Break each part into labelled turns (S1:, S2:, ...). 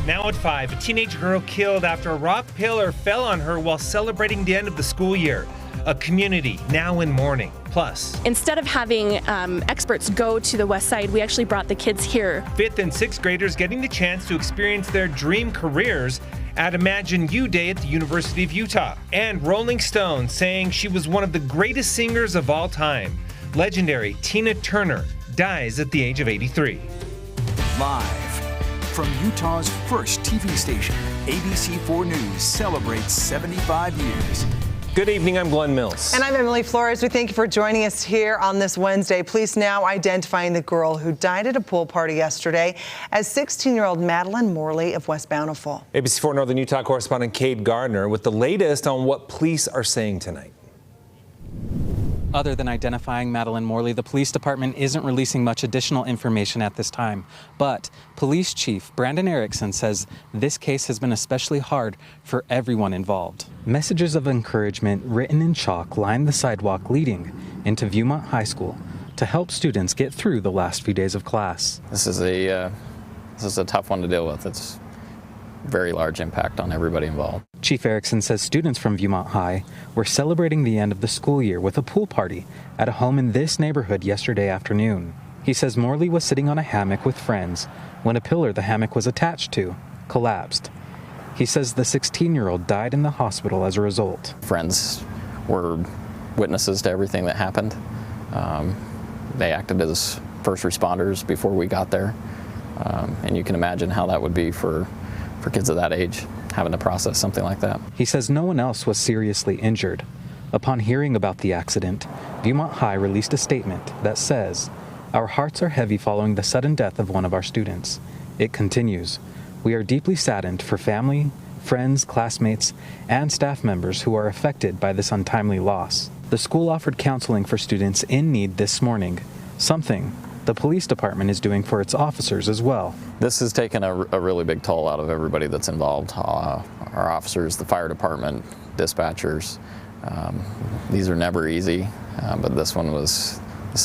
S1: Now at 5, a teenage girl killed after a rock pillar fell on her while celebrating the end of the school year. A community now in mourning. Plus,
S2: instead of having experts go to the west side, we actually brought the kids here.
S1: 5th and 6th graders getting the chance to experience their dream careers at Imagine You Day at the University of Utah. And Rolling Stone saying she was one of the greatest singers of all time. Legendary Tina Turner dies at the age of 83.
S3: Live from Utah's first TV station, ABC4 News celebrates 75 years.
S4: Good evening, I'm Glenn Mills.
S5: And I'm Emily Flores. We thank you for joining us here on this Wednesday. Police now identifying the girl who died at a pool party yesterday as 16-year-old Madeline Morley of West Bountiful.
S4: ABC4 Northern Utah correspondent Cade Gardner with the latest on what police are saying tonight.
S6: Other than identifying Madeline Morley, the police department isn't releasing much additional information at this time. But Police Chief Brandon Erickson says this case has been especially hard for everyone involved. Messages of encouragement written in chalk line the sidewalk leading into Viewmont High School to help students get through the last few days of class.
S7: This is a tough one to deal with. It's very large impact on everybody involved.
S6: Chief Erickson says students from Viewmont High were celebrating the end of the school year with a pool party at a home in this neighborhood yesterday afternoon. He says Morley was sitting on a hammock with friends when a pillar the hammock was attached to collapsed. He says the 16-year-old died in the hospital as a result.
S7: Friends were witnesses to everything that happened. They acted as first responders before we got there. And you can imagine how that would be for kids of that age, having to process something like that.
S6: He says no one else was seriously injured. Upon hearing about the accident, Viewmont High released a statement that says, "Our hearts are heavy following the sudden death of one of our students." It continues, "We are deeply saddened for family, friends, classmates, and staff members who are affected by this untimely loss." The school offered counseling for students in need this morning, something the police department is doing for its officers as well.
S7: This has taken a really big toll out of everybody that's involved. Our officers, the fire department, dispatchers. These are never easy, but this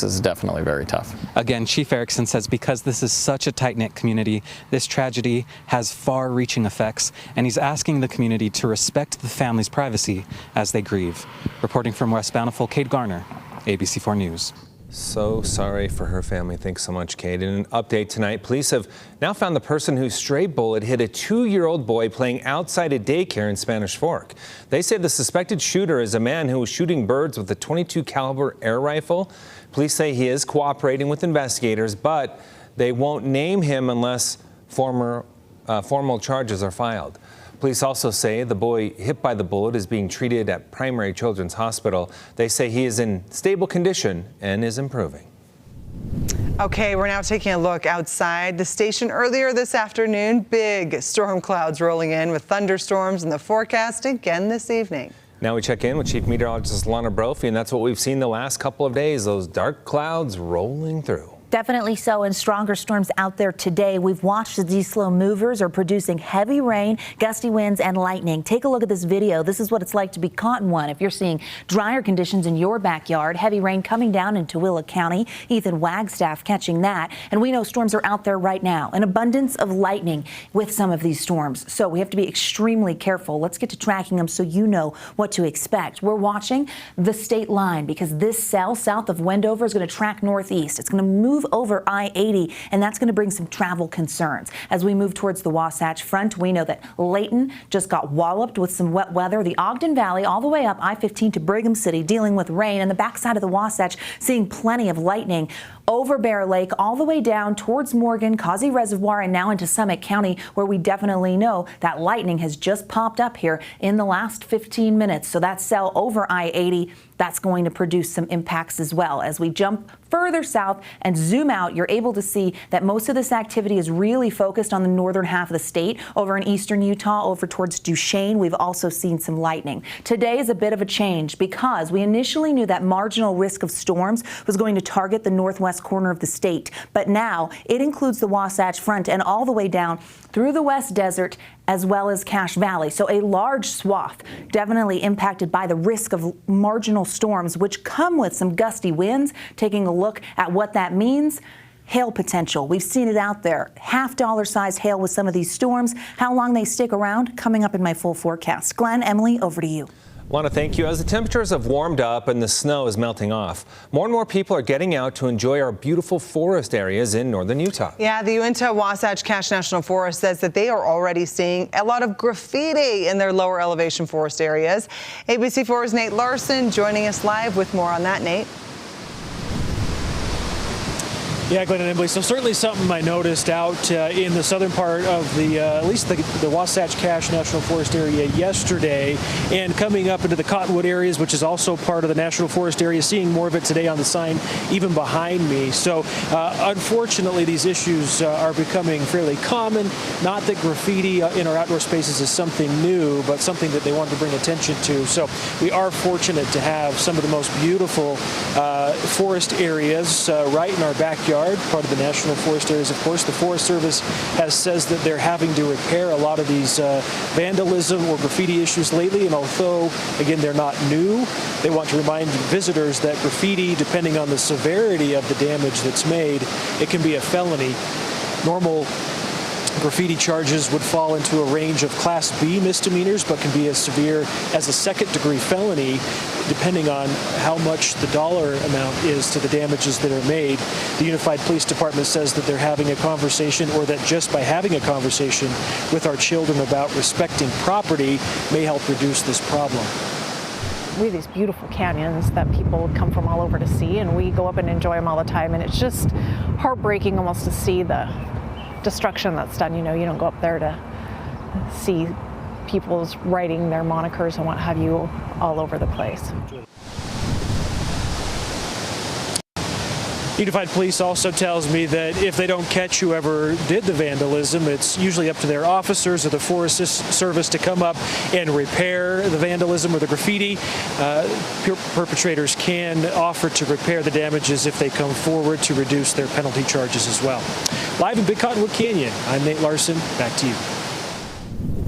S7: is definitely very tough.
S6: Again, Chief Erickson says because this is such a tight-knit community, this tragedy has far-reaching effects, and he's asking the community to respect the family's privacy as they grieve. Reporting from West Bountiful, Cade Garner, ABC4 News.
S4: So sorry for her family. Thanks so much, Kate. In an update tonight, police have now found the person whose stray bullet hit a 2-year-old boy playing outside a daycare in Spanish Fork. They say the suspected shooter is a man who was shooting birds with a .22 caliber air rifle. Police say he is cooperating with investigators, but they won't name him unless formal charges are filed. Police also say the boy hit by the bullet is being treated at Primary Children's Hospital. They say he is in stable condition and is improving.
S5: Okay, we're now taking a look outside the station earlier this afternoon. Big storm clouds rolling in with thunderstorms in the forecast again this evening.
S4: Now we check in with Chief Meteorologist Lana Brophy, and that's what we've seen the last couple of days, those dark clouds rolling through.
S8: Definitely so, and stronger storms out there today. We've watched as these slow movers are producing heavy rain, gusty winds, and lightning. Take a look at this video. This is what it's like to be caught in one. If you're seeing drier conditions in your backyard, heavy rain coming down in Tooele County. Ethan Wagstaff catching that. And we know storms are out there right now. An abundance of lightning with some of these storms. So we have to be extremely careful. Let's get to tracking them so you know what to expect. We're watching the state line because this cell south of Wendover is going to track northeast. It's going to move over I-80, and that's going to bring some travel concerns. As we move towards the Wasatch Front, we know that Layton just got walloped with some wet weather. The Ogden Valley all the way up I-15 to Brigham City dealing with rain, and the backside of the Wasatch seeing plenty of lightning over Bear Lake all the way down towards Morgan, Causey Reservoir, and now into Summit County, where we definitely know that lightning has just popped up here in the last 15 minutes. So that cell over I-80, that's going to produce some impacts as well. As we jump further south and zoom out, you're able to see that most of this activity is really focused on the northern half of the state. Over in eastern Utah, over towards Duchesne, we've also seen some lightning. Today is a bit of a change because we initially knew that marginal risk of storms was going to target the northwest corner of the state, but now it includes the Wasatch Front and all the way down through the West Desert as well as Cache Valley. So a large swath definitely impacted by the risk of marginal storms, which come with some gusty winds. Taking a look at what that means, Hail potential. We've seen it out there. $half size hail with some of these storms. How long they stick around? Coming up in my full forecast. Glenn, Emily, over to you.
S4: I want to thank you. As the temperatures have warmed up and the snow is melting off, more and more people are getting out to enjoy our beautiful forest areas in northern Utah.
S5: Yeah, the Uinta Wasatch Cache National Forest says that they are already seeing a lot of graffiti in their lower elevation forest areas. ABC4's Nate Larson joining us live with more on that, Nate.
S9: Yeah, Glenn and Emily, so certainly something I noticed out in the southern part of the, at least the Wasatch Cache National Forest area yesterday, and coming up into the Cottonwood areas, which is also part of the National Forest area, seeing more of it today on the sign even behind me. So unfortunately, these issues are becoming fairly common. Not that graffiti in our outdoor spaces is something new, but something that they wanted to bring attention to. So we are fortunate to have some of the most beautiful forest areas right in our backyard. Part of the National Forest areas, of course. The Forest Service says that they're having to repair a lot of these vandalism or graffiti issues lately, and although, again, they're not new, they want to remind visitors that graffiti, depending on the severity of the damage that's made, it can be a felony. Normal graffiti charges would fall into a range of Class B misdemeanors, but can be as severe as a second-degree felony, depending on how much the dollar amount is to the damages that are made. The Unified Police Department says that they're having a conversation, or that just by having a conversation with our children about respecting property may help reduce this problem.
S10: We have these beautiful canyons that people come from all over to see, and we go up and enjoy them all the time, and it's just heartbreaking almost to see the destruction that's done. You know, you don't go up there to see people's writing their monikers and what have you all over the place.
S9: Unified Police also tells me that if they don't catch whoever did the vandalism, it's usually up to their officers or the Forest Service to come up and repair the vandalism or the graffiti. Perpetrators can offer to repair the damages if they come forward to reduce their penalty charges as well. Live in Big Cottonwood Canyon, I'm Nate Larson. Back to you.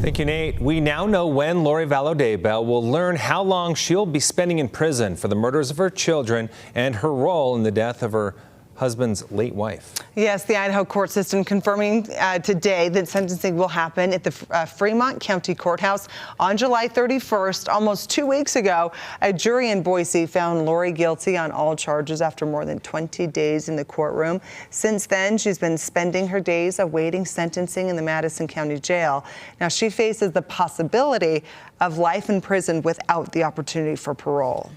S4: Thank you, Nate. We now know when Lori Vallow Daybell will learn how long she'll be spending in prison for the murders of her children and her role in the death of her husband's late wife.
S5: Yes, the Idaho court system confirming today that sentencing will happen at the Fremont County Courthouse on July 31st. Almost 2 weeks ago, a jury in Boise found Lori guilty on all charges after more than 20 days in the courtroom. Since then, she's been spending her days awaiting sentencing in the Madison County Jail. Now, she faces the possibility of life in prison without the opportunity for parole.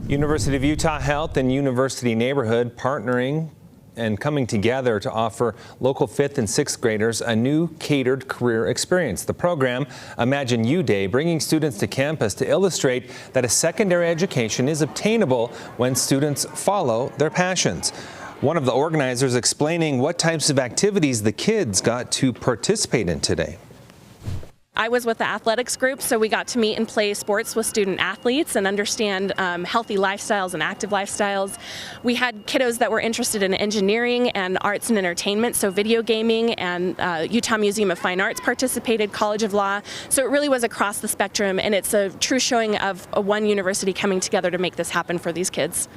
S4: University of Utah Health and University Neighborhood partnering and coming together to offer local 5th and 6th graders a new catered career experience. The program, Imagine U Day, bringing students to campus to illustrate that a secondary education is obtainable when students follow their passions. One of the organizers explaining what types of activities the kids got to participate in today.
S2: I was with the athletics group, so we got to meet and play sports with student athletes and understand healthy lifestyles and active lifestyles. We had kiddos that were interested in engineering and arts and entertainment, so video gaming, and Utah Museum of Fine Arts participated, College of Law. So it really was across the spectrum, and it's a true showing of one university coming together to make this happen for these kids.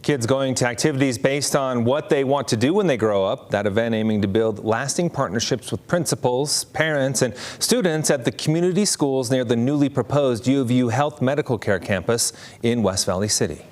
S4: Kids going to activities based on what they want to do when they grow up. That event aiming to build lasting partnerships with principals, parents, and students at the community schools near the newly proposed U of U Health Medical Care campus in West Valley City.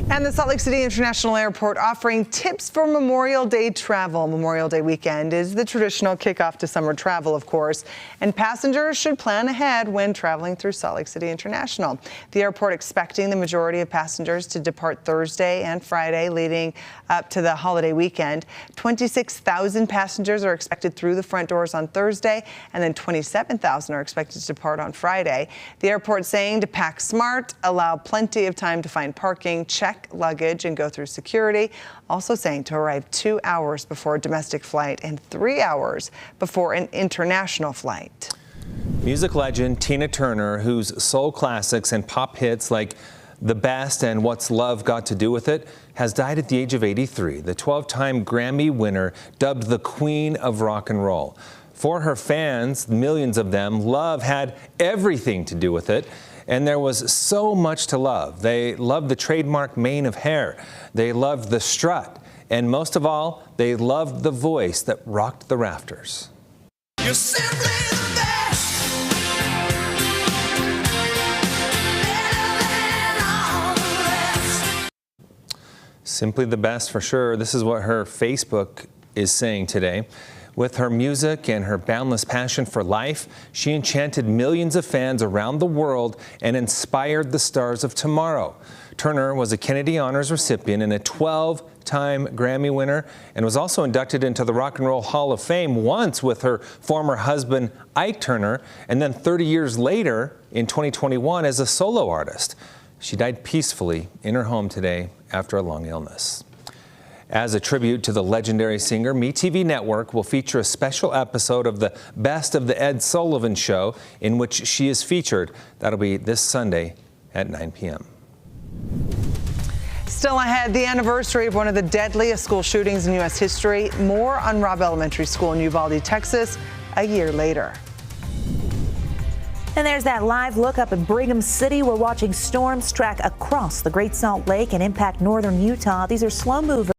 S5: And the Salt Lake City International Airport offering tips for Memorial Day travel. Memorial Day weekend is the traditional kickoff to summer travel, of course, and passengers should plan ahead when traveling through Salt Lake City International. The airport expecting the majority of passengers to depart Thursday and Friday leading up to the holiday weekend. 26,000 passengers are expected through the front doors on Thursday, and then 27,000 are expected to depart on Friday. The airport saying to pack smart, allow plenty of time to find parking, check luggage, and go through security. Also saying to arrive 2 hours before a domestic flight and 3 hours before an international flight.
S4: Music legend Tina Turner, whose soul classics and pop hits like The Best and What's Love Got to Do With It, has died at the age of 83. The 12-time Grammy winner, dubbed the Queen of Rock and Roll. For her fans, millions of them, love had everything to do with it. And there was so much to love. They loved the trademark mane of hair. They loved the strut And most of all, they loved the voice that rocked the rafters.
S11: You're simply the best. Better than all the rest.
S4: Simply the best for sure. This is what her Facebook is saying today. With her music and her boundless passion for life, she enchanted millions of fans around the world and inspired the stars of tomorrow. Turner was a Kennedy Honors recipient and a 12-time Grammy winner, and was also inducted into the Rock and Roll Hall of Fame once with her former husband, Ike Turner, and then 30 years later in 2021 as a solo artist. She died peacefully in her home today after a long illness. As a tribute to the legendary singer, MeTV Network will feature a special episode of the Best of the Ed Sullivan Show in which she is featured. That'll be this Sunday at 9 p.m.
S5: Still ahead, the anniversary of one of the deadliest school shootings in U.S. history. More on Robb Elementary School in Uvalde, Texas, a year later.
S8: And there's that live look up in Brigham City. We're watching storms track across the Great Salt Lake and impact northern Utah. These are slow movers.